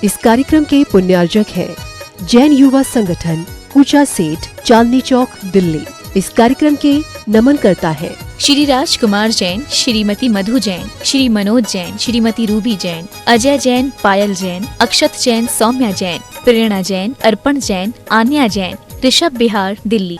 इस कार्यक्रम के पुण्यार्जक हैं जैन युवा संगठन कूचा सेठ, चांदनी चौक, दिल्ली। इस कार्यक्रम के नमन करता है श्री राजकुमार जैन, श्रीमती मधु जैन, श्री मनोज जैन, श्रीमती रूबी जैन, अजय जैन, पायल जैन, अक्षत जैन, सौम्या जैन, प्रेरणा जैन, अर्पण जैन, आन्या जैन, ऋषभ बिहार, दिल्ली।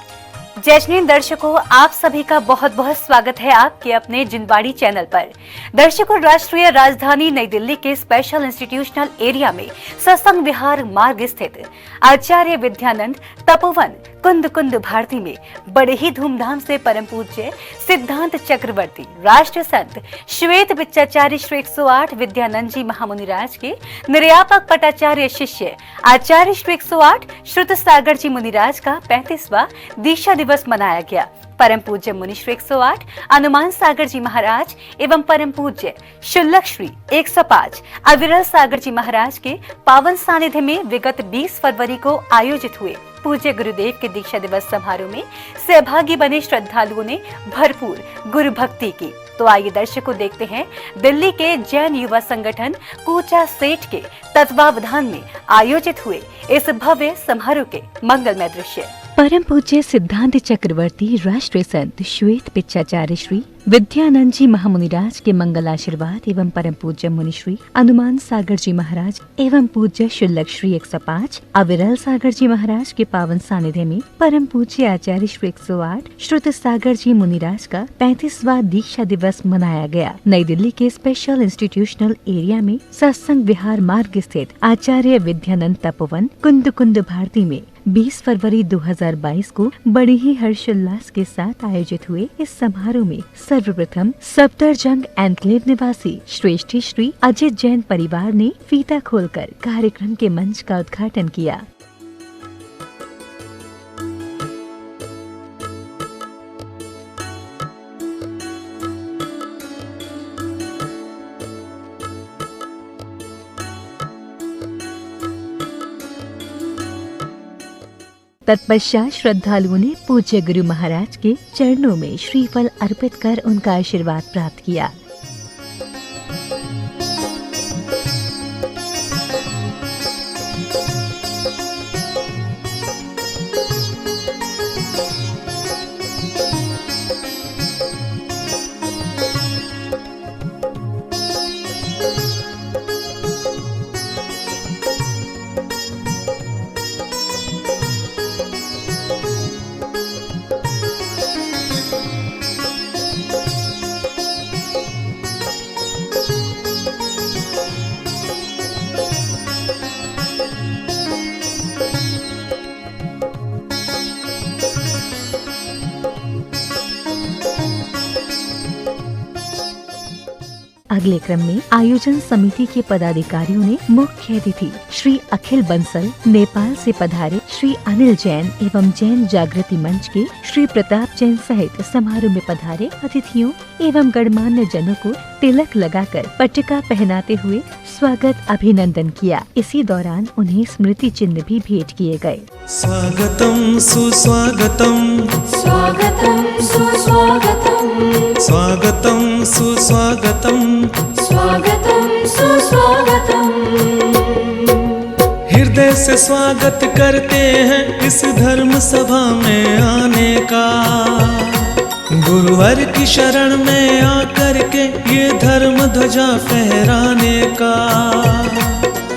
जैशनीन दर्शकों, आप सभी का बहुत बहुत स्वागत है आपके अपने जिनवाड़ी चैनल पर। दर्शकों, राष्ट्रीय राजधानी नई दिल्ली के स्पेशल इंस्टीट्यूशनल एरिया में सत्संग विहार मार्ग स्थित आचार्य विद्यानंद तपोवन कुंद कुंद भारती में बड़े ही धूमधाम से परम पूज्य सिद्धांत चक्रवर्ती राष्ट्र संत श्वेत बिच्चाचार्य श्री 108 विद्यानंद जी महामुनिराज के निर्यापक पटाचार्य शिष्य आचार्य श्री 108 श्रुत सागर जी मुनिराज का 35वां दीक्षा दिवस मनाया गया। परम पूज्य मुनि श्री 108 हनुमान सागर जी महाराज एवं परम पूज्य शुल्लक श्री 105 अविरल सागर जी महाराज के पावन सानिध्य में विगत 20 फरवरी को आयोजित हुए पूज्य गुरुदेव के दीक्षा दिवस समारोह में सहभागी बने श्रद्धालुओं ने भरपूर गुरु भक्ति की। तो आइए दर्शकों देखते हैं दिल्ली के जैन युवा संगठन कूचा सेठ के तत्वावधान में आयोजित हुए इस भव्य समारोह के मंगलमय दृश्य। परम पूज्य सिद्धांत चक्रवर्ती राष्ट्रीय संत श्वेत बिच्चाचार्य श्री विद्यानंद जी महामुनिराज के मंगल आशीर्वाद एवं परम पूज्य मुनि श्री हनुमान सागर जी महाराज एवं पूज्य शुल्लक श्री 105 अविरल सागर जी महाराज के पावन सानिध्य में परम पूज्य आचार्य श्री 108 श्रुत सागर जी मुनिराज का 35वां दीक्षा दिवस मनाया गया। नई दिल्ली के स्पेशल इंस्टीट्यूशनल एरिया में सत्संग विहार मार्ग स्थित आचार्य विद्यानंद तपोवन कुंद कुंद भारती में 20 फरवरी 2022 को बड़ी ही हर्षोल्लास के साथ आयोजित हुए इस समारोह में सर्वप्रथम सफदरजंग एन्क्लेव निवासी श्रेष्ठी श्री अजित जैन परिवार ने फीता खोलकर कार्यक्रम के मंच का उद्घाटन किया। तत्पश्चात श्रद्धालुओं ने पूज्य गुरु महाराज के चरणों में श्रीफल अर्पित कर उनका आशीर्वाद प्राप्त किया। अगले क्रम में आयोजन समिति के पदाधिकारियों ने मुख्य अतिथि श्री अखिल बंसल नेपाल से पधारे श्री अनिल जैन एवं जैन जागृति मंच के श्री प्रताप जैन सहित समारोह में पधारे अतिथियों एवं गणमान्य जनों को तिलक लगाकर पट्टिका पहनाते हुए स्वागत अभिनंदन किया। इसी दौरान उन्हें स्मृति चिन्ह भी भेंट किए गए। स्वागतम सुस्वागतम, स्वागतम सुस्वागतम, स्वागतम सुस्वागतम, स्वागतम सुस्वागतम। हृदय से स्वागत करते हैं इस धर्म सभा में आने का। गुरुवर की शरण में आकर के ये धर्म ध्वजा फहराने का,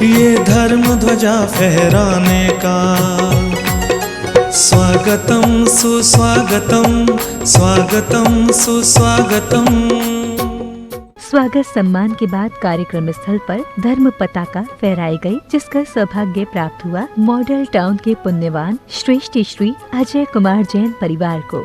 ये धर्म ध्वजा फहराने का। स्वागतम सुस्वागतम, स्वागतम सुस्वागतम। स्वागत सम्मान के बाद कार्यक्रम स्थल पर धर्म पताका फहराई गई, जिसका सौभाग्य प्राप्त हुआ मॉडल टाउन के पुण्यवान श्रेष्ठी श्री अजय कुमार जैन परिवार को।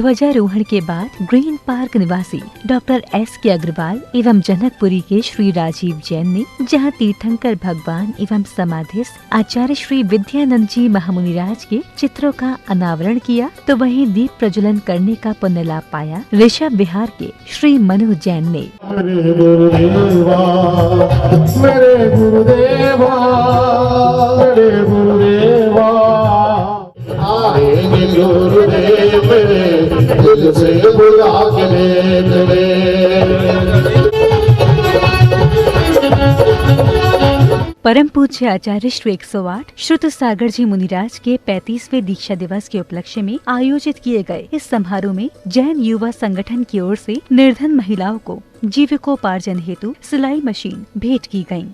ध्वजारोहण के बाद ग्रीन पार्क निवासी डॉक्टर एस के अग्रवाल एवं जनकपुरी के श्री राजीव जैन ने जहां तीर्थंकर भगवान एवं समाधिस्थ आचार्य श्री विद्यानंद जी महामुनिराज के चित्रों का अनावरण किया, तो वहीं दीप प्रज्वलन करने का पुण्य लाभ पाया ऋषभ विहार के श्री मनोज जैन ने। मेरे गुरुदेवा, मेरे गुरुदेवा, मेरे गुरुदेवा, आएंगे गुरुदेव मेरे दिल से बुला के ले चले। परम पूज्य आचार्य श्री 108 श्रुत सागर जी मुनिराज के 35वें दीक्षा दिवस के उपलक्ष्य में आयोजित किए गए इस समारोह में जैन युवा संगठन की ओर से निर्धन महिलाओं को जीविकोपार्जन हेतु सिलाई मशीन भेंट की गयी।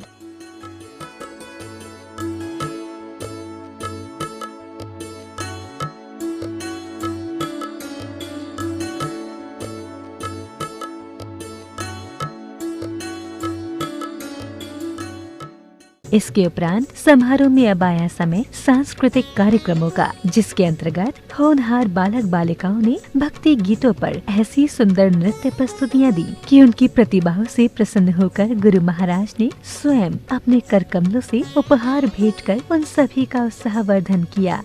इसके उपरांत समारोह में अब आया समय सांस्कृतिक कार्यक्रमों का, जिसके अंतर्गत होनहार बालक बालिकाओं ने भक्ति गीतों पर ऐसी सुंदर नृत्य प्रस्तुतियां दी कि उनकी प्रतिभाओं से प्रसन्न होकर गुरु महाराज ने स्वयं अपने कर कमलों से उपहार भेंटकर उन सभी का उत्साहवर्धन किया।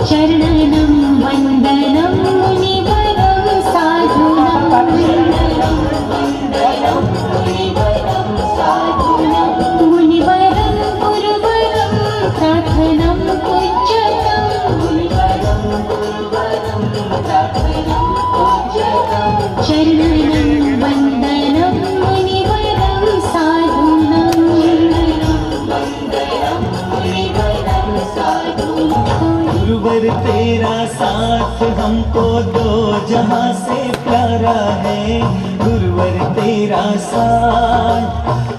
चरणं वन्दनं मुनिवरं साधुनं, मुनिवरं गुरुवरं प्रार्थनं पूज्यतं, चरणं वन्दनं मुनिवरं साधुनं, गुरुवर तेरा साथ हमको दो जहां से प्यारा है, गुरुवर तेरा साथ,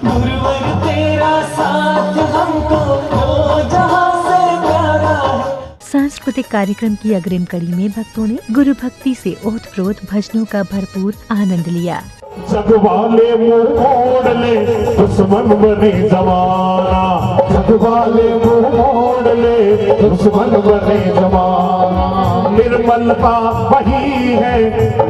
गुरुवर तेरा साथ हमको दो जहां से प्यारा है। सांस्कृतिक कार्यक्रम की अग्रिम कड़ी में भक्तों ने गुरु भक्ति से ओतप्रोत भजनों का भरपूर आनंद लिया। जग वाले मुंह मोड़ ले दुश्मन बने जमाना, जग वाले मुंह मोड़ ले दुश्मन बने जमाना, निर्मलता वही है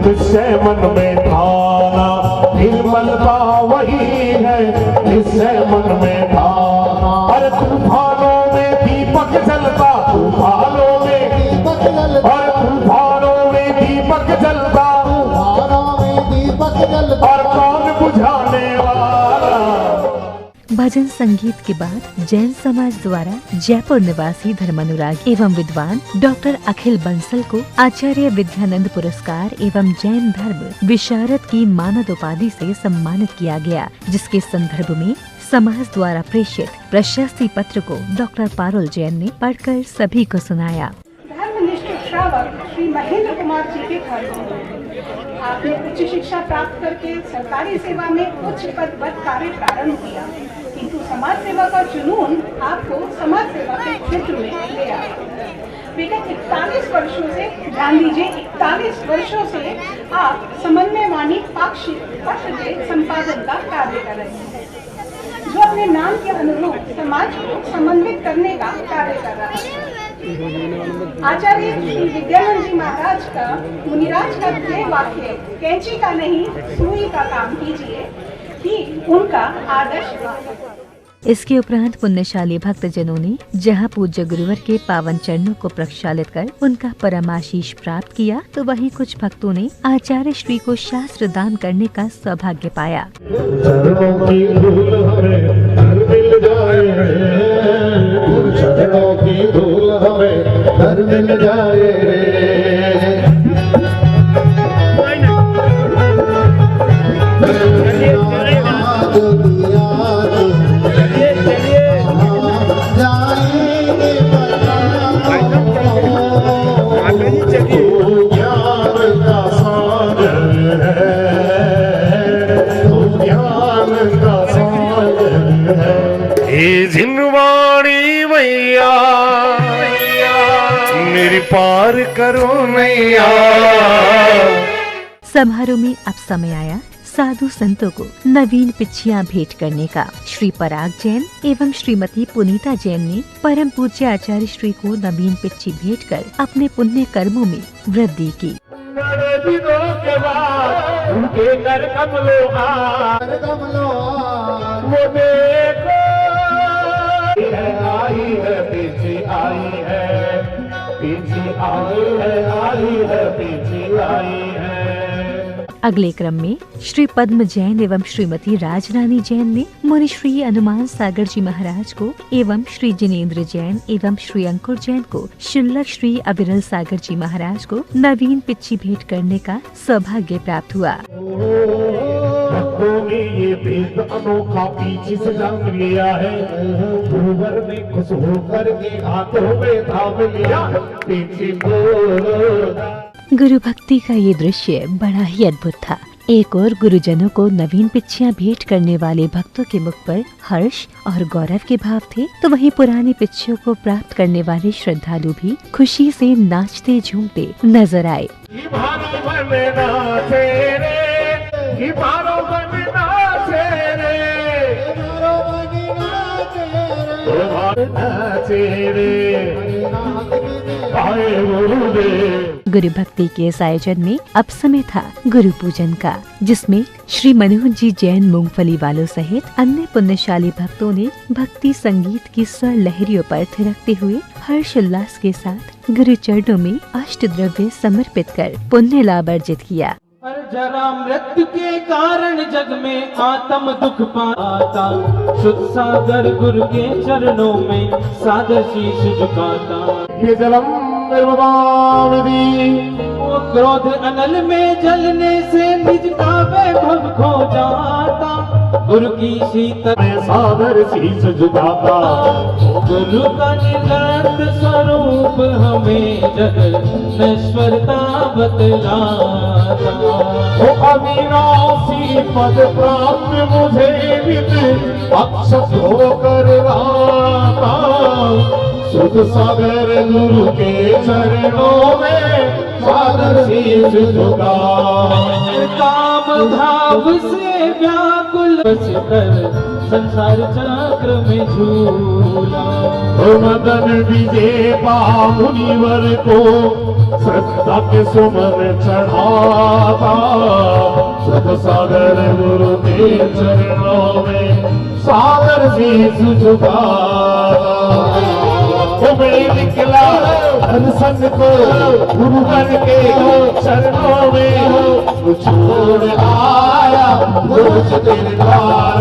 निश्चय मन में ठाना, निर्मलता वही है निश्चय मन में ठाना। अरे तूफानों में दीपक जलता, तूफानों में दीपक जलता, और तूफानों में दीपक जलता, तूफानों में दीपक जलता, और कौन बुझाने वाला। भजन संगीत के बाद जैन समाज द्वारा जयपुर निवासी धर्मानुराग एवं विद्वान डॉक्टर अखिल बंसल को आचार्य विद्यानंद पुरस्कार एवं जैन धर्म विशारद की मानद उपाधि से सम्मानित किया गया, जिसके संदर्भ में समाज द्वारा प्रेषित प्रशस्ति पत्र को डॉक्टर पारुल जैन ने पढ़कर सभी को सुनाया। धर्मनिष्ठ श्रावक श्री महेंद्र कुमार जी के घर आपने उच्च शिक्षा प्राप्त करके सरकारी सेवा में उच्च पदवत कार्य प्रारंभ किया, किंतु समाज सेवा का जुनून आपको समाज सेवा के क्षेत्र में ले आया। विगत 41 वर्षों से, ध्यान दीजिए 41 वर्षों से आप समन्वयवाणी पाक्षिक पत्र के संपादन का कार्य कर रहे हैं, जो अपने नाम के अनुरूप समाज को समन्वित करने का कार्य कर रहा है। आचार्य श्री विद्यानंद जी महाराज का मुनिराज का प्रिय वाक्य कैंची का नहीं सुई का काम कीजिए ही उनका आदर्श। इसके उपरांत पुण्यशाली भक्तजनों ने जहां पूज्य गुरुवर के पावन चरणों को प्रक्षालित कर उनका परमाशीष प्राप्त किया, तो वहीं कुछ भक्तों ने आचार्य श्री को शास्त्र दान करने का सौभाग्य पाया। चरणों की धूल हमें घर मिल जाए, चरणों की धूल हमें घर मिल जाए रे। जिनवाणी मैया मेरी पार करो नैया। समारोह में अब समय आया साधु संतों को नवीन पिच्छियां भेंट करने का। श्री पराग जैन एवं श्रीमती पुनीता जैन ने परम पूज्य आचार्य श्री को नवीन पिच्छी भेंट कर अपने पुण्य कर्मों में वृद्धि की। बड़े दिनों के बाद उनके कर कमलों वो देखो आई है पीछे आई है पीछे आई है पीछे आई है। अगले क्रम में श्री पद्म जैन एवं श्रीमती राजरानी जैन ने मुनि श्री हनुमान सागर जी महाराज को एवं श्री जिनेन्द्र जैन एवं श्री अंकुर जैन को शुल्लक श्री अविरल सागर जी महाराज को नवीन पिच्छी भेंट करने का सौभाग्य प्राप्त हुआ। भक्तों ने ये भेद अनोखा पीछे से जन्म लिया है। गुरुवर ने खुश होकर के हाथों में थाम लिया पीछे को। गुरु भक्ति का ये दृश्य बड़ा ही अद्भुत था। एक और गुरुजनों को नवीन पिच्छियां भेंट करने वाले भक्तों के मुख पर हर्ष और गौरव के भाव थे, तो वहीं पुरानी पिच्छियों को प्राप्त करने वाले श्रद्धालु भी खुशी से नाचते झूमते नजर आए। गुरु भक्ति के इस आयोजन में अब समय था गुरु पूजन का, जिसमें श्री मनोज जी जैन मूंगफली वालों सहित अन्य पुण्यशाली भक्तों ने भक्ति संगीत की स्वर लहरियों पर थिरकते हुए हर्षोल्लास के साथ गुरु चरणों में अष्ट द्रव्य समर्पित कर पुण्य लाभ अर्जित किया। जरा मृत्यु के कारण जग में आत्म दुख पाता, शुद्ध सागर गुरु के चरणों में सादर शीश झुकाता। ये जलम वो क्रोध अनल में जलने से निज का वैभव खो जाता, गुरु की शीतल सादर शीश झुकाता। गुरु का निरंत स्वरूप हमें जग नश्वरता बतलाता। ओ अविनाशी पद प्राप्त मुझे विद अक्षत होकर आता। शुद्ध सागर गुरु के चरणों में सादर शीश झुका। काम भाव से व्याकुल कर संसार चक्र में झूला। मदन विजेता मुनिवर को श्रद्धा के सुमन चढ़ाता। शुद्ध सागर गुरु के चरणों में सादर शीश झुकाता। निकला धन को गुरु बन के चरणों में छोड़ आया रोज दिलदार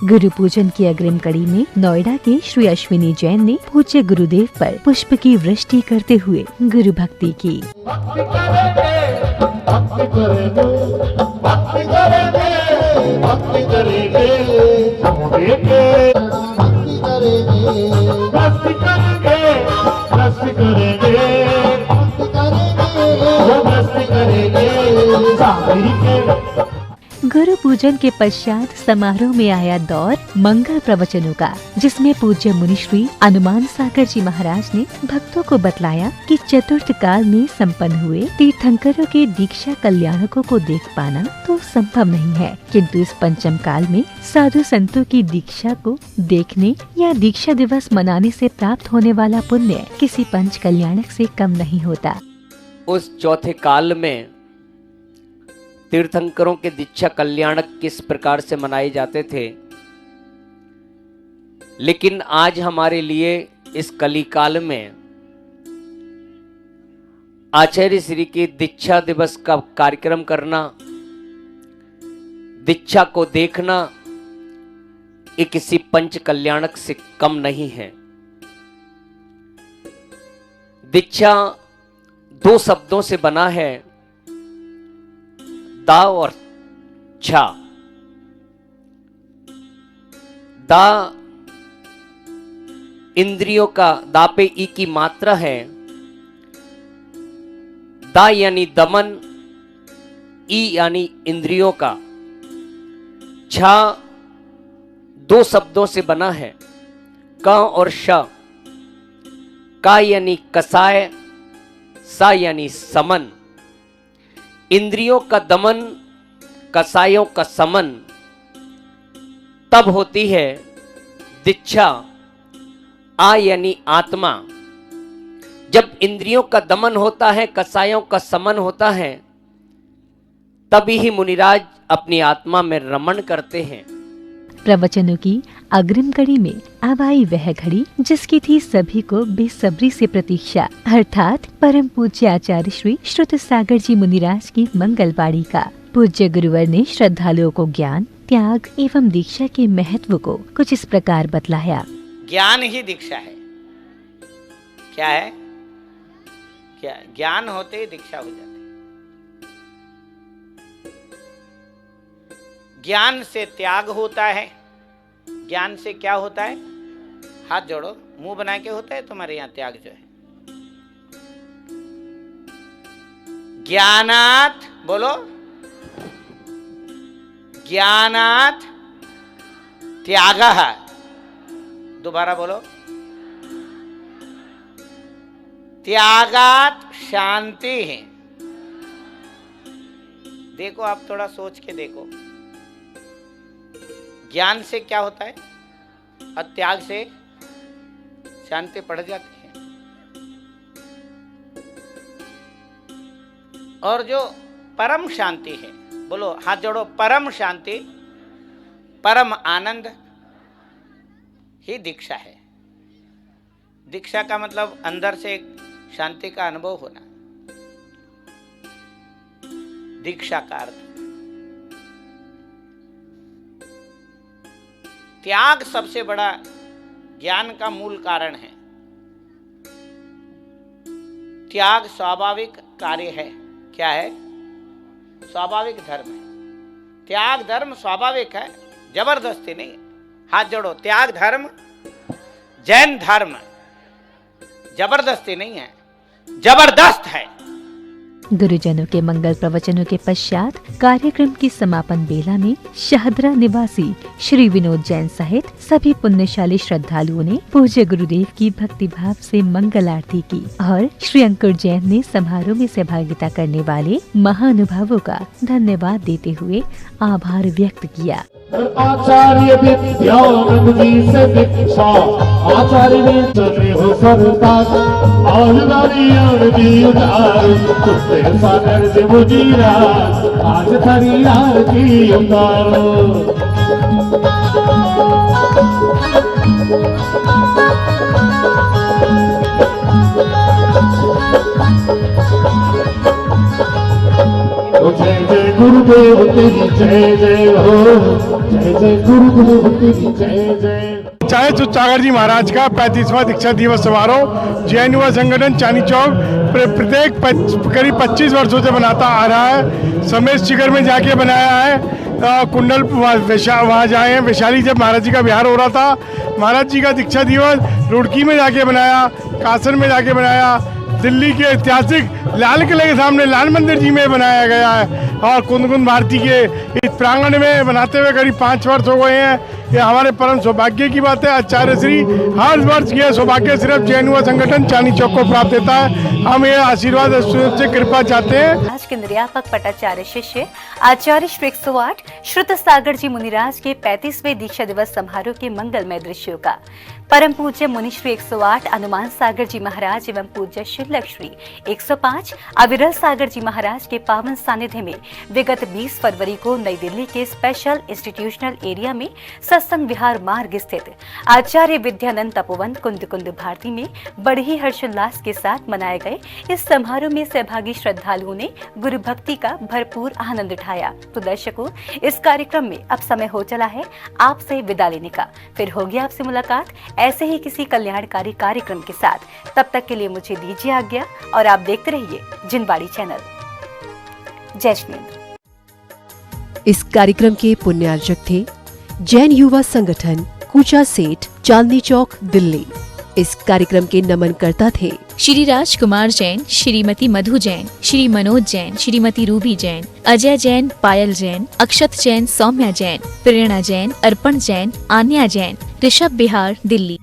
गुरु पूजन की अग्रिम कड़ी में नोएडा के श्री अश्विनी जैन ने पूज्य गुरुदेव पर पुष्प की वृष्टि करते हुए गुरु भक्ति की। भक्ति करेंगे भक्ति करेंगे भक्ति करेंगे भक्ति करेंगे भक्ति करेंगे भक्ति करेंगे भक्ति करेंगे भक्ति करेंगे सारी के। गुरु पूजन के पश्चात समारोह में आया दौर मंगल प्रवचनों का, जिसमें पूज्य मुनिश्री हनुमान सागर जी महाराज ने भक्तों को बतलाया कि चतुर्थ काल में संपन्न हुए तीर्थंकरों के दीक्षा कल्याणकों को देख पाना तो संभव नहीं है, किंतु इस पंचम काल में साधु संतों की दीक्षा को देखने या दीक्षा दिवस मनाने से प्राप्त होने वाला पुण्य किसी पंच कल्याणक से कम नहीं होता। उस चौथे काल में तीर्थंकरों के दीक्षा कल्याणक किस प्रकार से मनाए जाते थे, लेकिन आज हमारे लिए इस कली काल में आचार्य श्री की दीक्षा दिवस का कार्यक्रम करना, दीक्षा को देखना, ये किसी पंच कल्याणक से कम नहीं है। दीक्षा दो शब्दों से बना है, दा और छा। दा इंद्रियों का, दा पे ई की मात्रा है, दा यानी दमन, ई यानी इंद्रियों का। छा दो शब्दों से बना है, क और श। का यानी कसाय, सा यानी समन। इंद्रियों का दमन, कसायों का समन तब होती है दीक्षा। आ यानी आत्मा। जब इंद्रियों का दमन होता है, कसायों का समन होता है, तभी ही मुनिराज अपनी आत्मा में रमण करते हैं। प्रवचनों की अग्रिम कड़ी में अब आई वह घड़ी जिसकी थी सभी को बेसब्री से प्रतीक्षा, अर्थात परम पूज्य आचार्य श्री श्रुत सागर जी मुनिराज की मंगलवाणी का। पूज्य गुरुवर ने श्रद्धालुओं को ज्ञान, त्याग एवं दीक्षा के महत्व को कुछ इस प्रकार बतलाया। ज्ञान ही दीक्षा है। क्या है? क्या ज्ञान होते ही दीक्षा हो जाती। ज्ञान से त्याग होता है। ज्ञान से क्या होता है? हाथ जोड़ो, मुंह बना के होता है तुम्हारे यहां त्याग जो है। ज्ञानात, बोलो, ज्ञानात त्यागः। दोबारा बोलो, त्यागात शांति है। देखो आप थोड़ा सोच के देखो, ज्ञान से क्या होता है और त्याग से शांति पड़ जाती है। और जो परम शांति है, बोलो हाथ जोड़ो, परम शांति, परम आनंद ही दीक्षा है। दीक्षा का मतलब अंदर से शांति का अनुभव होना, दीक्षा का अर्थ। त्याग सबसे बड़ा ज्ञान का मूल कारण है। त्याग स्वाभाविक कार्य है। क्या है? स्वाभाविक धर्म है। त्याग धर्म स्वाभाविक है, जबरदस्ती नहीं है। हाथ जोड़ो, त्याग धर्म, जैन धर्म जबरदस्ती नहीं है, जबरदस्त है। गुरुजनों के मंगल प्रवचनों के पश्चात कार्यक्रम की समापन बेला में शाहदरा निवासी श्री विनोद जैन सहित सभी पुण्यशाली श्रद्धालुओं ने पूज्य गुरुदेव की भक्ति भाव से मंगल आरती की और श्री अंकुर जैन ने समारोह में सहभागिता करने वाले महानुभावों का धन्यवाद देते हुए आभार व्यक्त किया। आचार्य विद्यानंद जी से दीक्षा, आचार्य ने चले हो सरताज, आहुदारियां दी उतार, सुते सागर से मुजीरा, आज थारी आरती उतारो। जय जय गुरुदेव तेरी जय जय हो, जय जय गुरुदेव तेरी जय जय। चाहे सागर जी महाराज का 35वां दीक्षा दिवस समारोह जैन युवा संगठन चांदनी चौक प्रत्येक करीब 25 वर्षों से मनाता आ रहा है। समेत शिखर में जाके बनाया है, कुंडल वहाँ जाए हैं। वैशाली जब महाराज जी का विहार हो रहा था, महाराज जी का दीक्षा दिवस रुड़की में जाके बनाया, कासन में जाके बनाया, दिल्ली के ऐतिहासिक लाल किले के सामने लाल मंदिर जी में बनाया गया है और कुंद कुंद भारती के इस प्रांगण में बनाते हुए करीब 5 वर्ष हो गए हैं। ये हमारे परम सौभाग्य की बात है। आचार्य श्री हर वर्ष ये सौभाग्य सिर्फ जैन युवा संगठन चांदनी चौक को प्राप्त देता है। हम ये आशीर्वाद से कृपा चाहते हैं। आज के निर्यापक पटाचार्य शिष्य आचार्य श्री 108 श्रुत सागर जी मुनिराज के 35वें दीक्षा दिवस समारोह के मंगलमय दृश्यों का परम पूज्य मुनि श्री 108 हनुमान सागर जी महाराज एवं पूज्य शिवलक श्री 105 अविरल सागर जी महाराज के पावन सानिध्य में विगत 20 फरवरी को नई दिल्ली के स्पेशल इंस्टीट्यूशनल एरिया में सत्संग विहार मार्ग स्थित आचार्य विद्यानंद तपोवन कुंद कुंद भारती में बड़े ही हर्षोल्लास के साथ मनाए गए इस समारोह में सहभागी श्रद्धालुओं ने गुरु भक्ति का भरपूर आनंद उठाया। तो दर्शकों, इस कार्यक्रम में अब समय हो चला है आपसे विदा लेने का। फिर होगी आपसे मुलाकात ऐसे ही किसी कल्याणकारी कार्यक्रम के साथ। तब तक के लिए मुझे दीजिए आज्ञा और आप देखते रहिए जिनवाड़ी चैनल। जय श्री। इस कार्यक्रम के पुण्यार्जक थे जैन युवा संगठन कूचा सेठ, चांदनी चौक, दिल्ली। इस कार्यक्रम के नमनकर्ता थे श्री राजकुमार जैन, श्रीमती मधु जैन, श्री मनोज जैन, श्रीमती रूबी जैन, अजय जैन, पायल जैन, अक्षत जैन, सौम्या जैन, प्रेरणा जैन, अर्पण जैन, आन्या जैन, ऋषभ बिहार, दिल्ली।